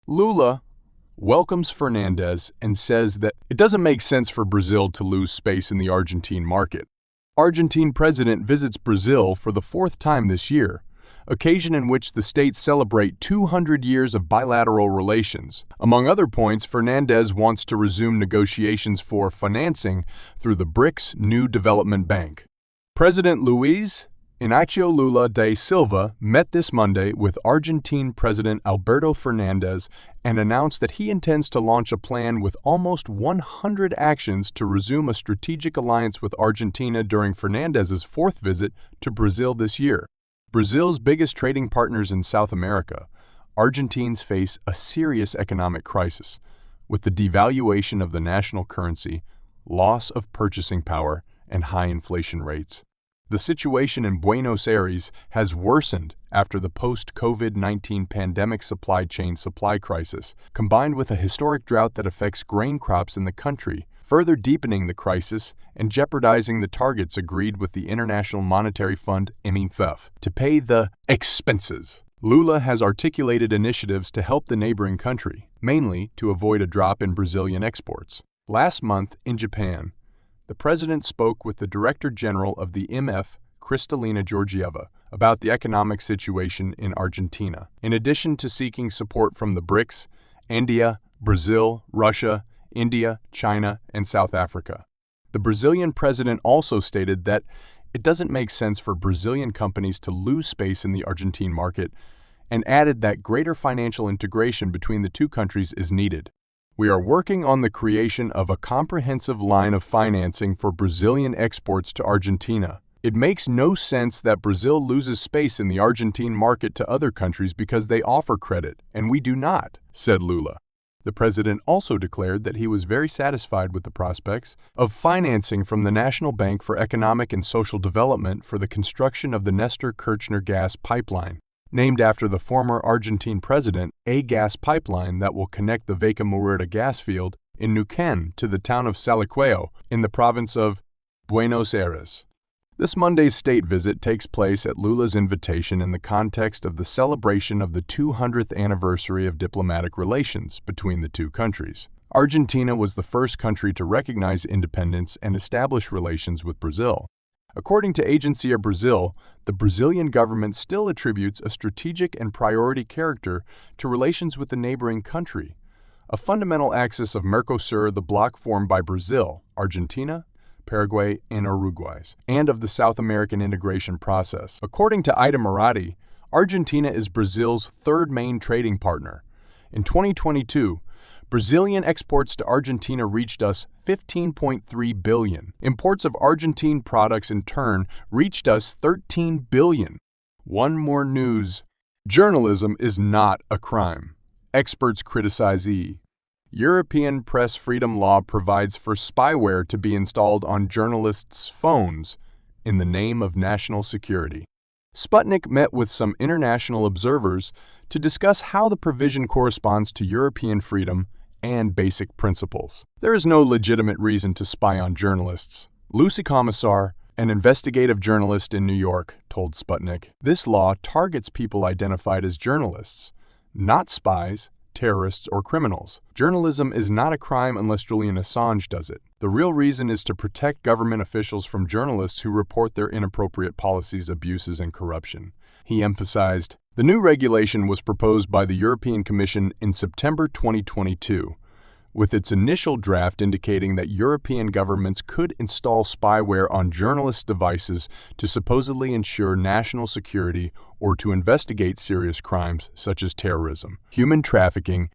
Lula welcomes Fernández and says that it doesn't make sense for Brazil to lose space in the Argentine market. Argentine president visits Brazil for the fourth time this year, occasion in which the states celebrate 200 years of bilateral relations. Among other points, Fernández wants to resume negotiations for financing through the BRICS New Development Bank. President Luiz Inácio Lula da Silva met this Monday with Argentine President Alberto Fernández and announced that he intends to launch a plan with almost 100 actions to resume a strategic alliance with Argentina during Fernández's fourth visit to Brazil this year. Brazil's biggest trading partners in South America, Argentines face a serious economic crisis, with the devaluation of the national currency, loss of purchasing power, and high inflation rates. The situation in Buenos Aires has worsened after the post-COVID-19 pandemic supply crisis, combined with a historic drought that affects grain crops in the country, further deepening the crisis and jeopardizing the targets agreed with the International Monetary Fund (IMF) to pay the expenses. Lula has articulated initiatives to help the neighboring country, mainly to avoid a drop in Brazilian exports. Last month in Japan, the president spoke with the Director General of the IMF, Kristalina Georgieva, about the economic situation in Argentina. In addition to seeking support from the BRICS, India, Brazil, Russia, India, China, and South Africa. The Brazilian president also stated that it doesn't make sense for Brazilian companies to lose space in the Argentine market and added that greater financial integration between the two countries is needed. We are working on the creation of a comprehensive line of financing for Brazilian exports to Argentina. It makes no sense that Brazil loses space in the Argentine market to other countries because they offer credit, and we do not, said Lula. The president also declared that he was very satisfied with the prospects of financing from the National Bank for Economic and Social Development for the construction of the Nestor Kirchner gas pipeline, named after the former Argentine president, a gas pipeline that will connect the Vaca Muerta gas field in Neuquén to the town of Saliqueo in the province of Buenos Aires. This Monday's state visit takes place at Lula's invitation in the context of the celebration of the 200th anniversary of diplomatic relations between the two countries. Argentina was the first country to recognize independence and establish relations with Brazil. According to Agência Brasil, the Brazilian government still attributes a strategic and priority character to relations with the neighboring country, a fundamental axis of Mercosur, the bloc formed by Brazil, Argentina, Paraguay, and Uruguay, and of the South American integration process. According to Ida Moratti, Argentina is Brazil's third main trading partner. In 2022, Brazilian exports to Argentina reached us $15.3 billion. Imports of Argentine products in turn reached us $13 billion. One more news. Journalism is not a crime. Experts criticize European press freedom law provides for spyware to be installed on journalists' phones in the name of national security. Sputnik met with some international observers to discuss how the provision corresponds to European freedom and basic principles. There is no legitimate reason to spy on journalists, Lucy Commissar, an investigative journalist in New York, told Sputnik. This law targets people identified as journalists, not spies, terrorists, or criminals. Journalism is not a crime unless Julian Assange does it. The real reason is to protect government officials from journalists who report their inappropriate policies, abuses, and corruption. He emphasized, the new regulation was proposed by the European Commission in September 2022, with its initial draft indicating that European governments could install spyware on journalists' devices to supposedly ensure national security or to investigate serious crimes such as terrorism, human trafficking,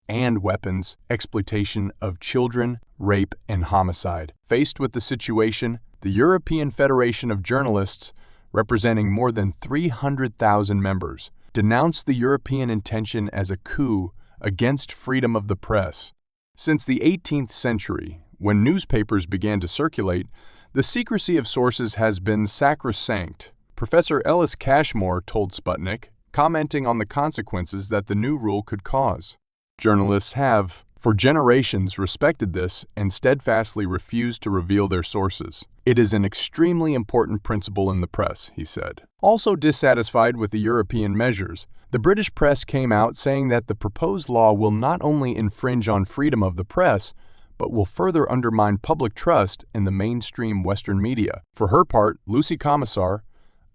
and weapons, exploitation of children, rape, and homicide. Faced with the situation, the European Federation of Journalists, representing more than 300,000 members, denounced the European intention as a coup against freedom of the press. Since the 18th century, when newspapers began to circulate, the secrecy of sources has been sacrosanct. Professor Ellis Cashmore told Sputnik, commenting on the consequences that the new rule could cause. Journalists have, for generations respected this and steadfastly refused to reveal their sources. It is an extremely important principle in the press, he said. Also dissatisfied with the European measures, the British press came out saying that the proposed law will not only infringe on freedom of the press, but will further undermine public trust in the mainstream Western media. For her part, Lucy Commissar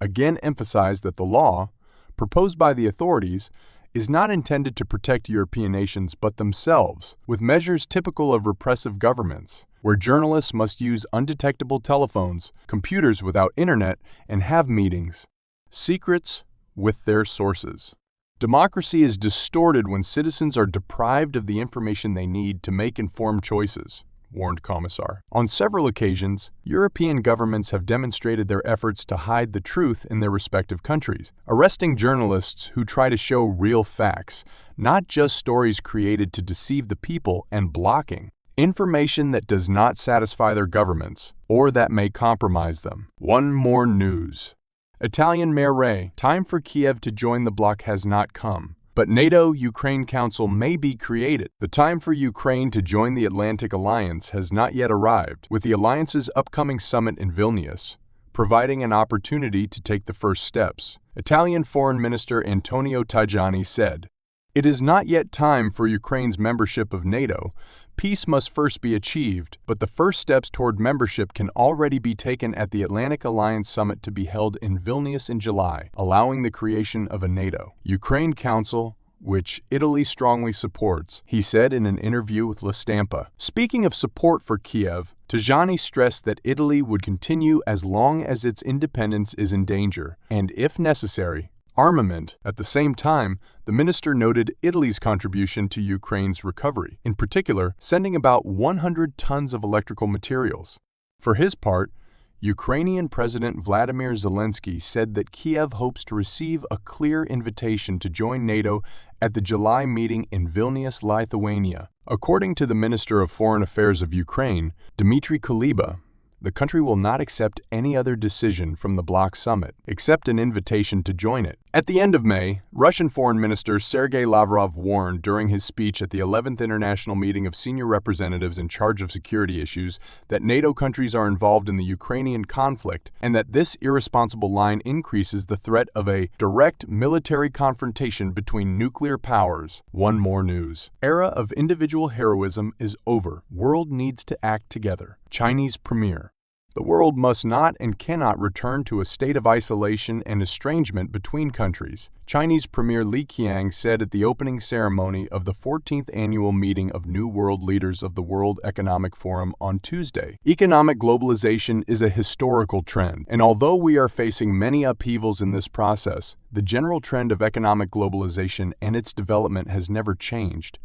again emphasized that the law, proposed by the authorities, is not intended to protect European nations but themselves, with measures typical of repressive governments, where journalists must use undetectable telephones, computers without internet, and have meetings. Secrets with their sources. Democracy is distorted when citizens are deprived of the information they need to make informed choices, warned Commissar. On several occasions, European governments have demonstrated their efforts to hide the truth in their respective countries, arresting journalists who try to show real facts, not just stories created to deceive the people, and blocking information that does not satisfy their governments or that may compromise them. One more news. Italian Mayor Ray, time for Kiev to join the bloc has not come. But NATO-Ukraine Council may be created. The time for Ukraine to join the Atlantic Alliance has not yet arrived, with the alliance's upcoming summit in Vilnius providing an opportunity to take the first steps. Italian Foreign Minister Antonio Tajani said, "It is not yet time for Ukraine's membership of NATO. Peace must first be achieved, but the first steps toward membership can already be taken at the Atlantic Alliance Summit to be held in Vilnius in July, allowing the creation of a NATO-Ukraine Council, which Italy strongly supports," he said in an interview with La Stampa. Speaking of support for Kiev, Tajani stressed that Italy would continue as long as its independence is in danger, and if necessary, armament. At the same time, the minister noted Italy's contribution to Ukraine's recovery, in particular, sending about 100 tons of electrical materials. For his part, Ukrainian President Vladimir Zelensky said that Kiev hopes to receive a clear invitation to join NATO at the July meeting in Vilnius, Lithuania. According to the Minister of Foreign Affairs of Ukraine, Dmitry Kuleba, the country will not accept any other decision from the bloc summit, except an invitation to join it. At the end of May, Russian Foreign Minister Sergei Lavrov warned during his speech at the 11th International Meeting of Senior Representatives in charge of security issues that NATO countries are involved in the Ukrainian conflict and that this irresponsible line increases the threat of a direct military confrontation between nuclear powers. One more news. Era of individual heroism is over. World needs to act together. Chinese Premier. The world must not and cannot return to a state of isolation and estrangement between countries, Chinese Premier Li Qiang said at the opening ceremony of the 14th annual meeting of New World Leaders of the World Economic Forum on Tuesday. Economic globalization is a historical trend, and although we are facing many upheavals in this process, the general trend of economic globalization and its development has never changed,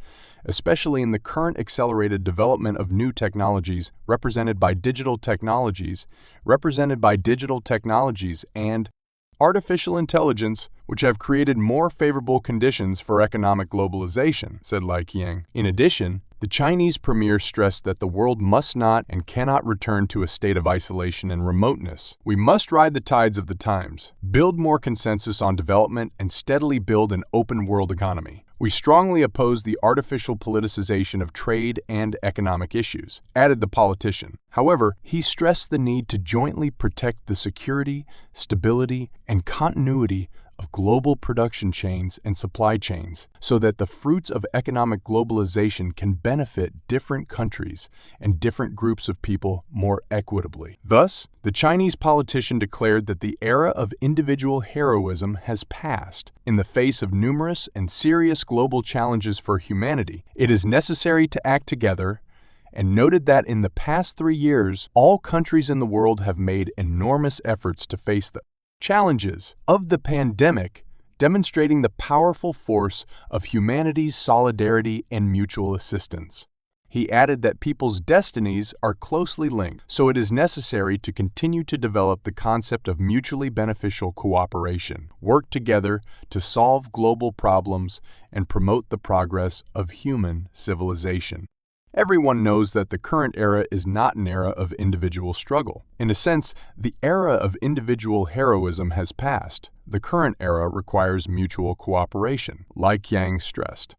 especially in the current accelerated development of new technologies represented by digital technologies and artificial intelligence, which have created more favorable conditions for economic globalization, said Li Qiang. In addition, the Chinese premier stressed that the world must not and cannot return to a state of isolation and remoteness. We must ride the tides of the times, build more consensus on development, and steadily build an open world economy. We strongly oppose the artificial politicization of trade and economic issues, added the politician. However, he stressed the need to jointly protect the security, stability, and continuity of global production chains and supply chains so that the fruits of economic globalization can benefit different countries and different groups of people more equitably. Thus, the Chinese politician declared that the era of individual heroism has passed. In the face of numerous and serious global challenges for humanity, it is necessary to act together, and noted that in the past 3 years, all countries in the world have made enormous efforts to face the challenges of the pandemic, demonstrating the powerful force of humanity's solidarity and mutual assistance. He added that people's destinies are closely linked, so it is necessary to continue to develop the concept of mutually beneficial cooperation, work together to solve global problems, and promote the progress of human civilization. Everyone knows that the current era is not an era of individual struggle. In a sense, the era of individual heroism has passed. The current era requires mutual cooperation, Li Qiang stressed.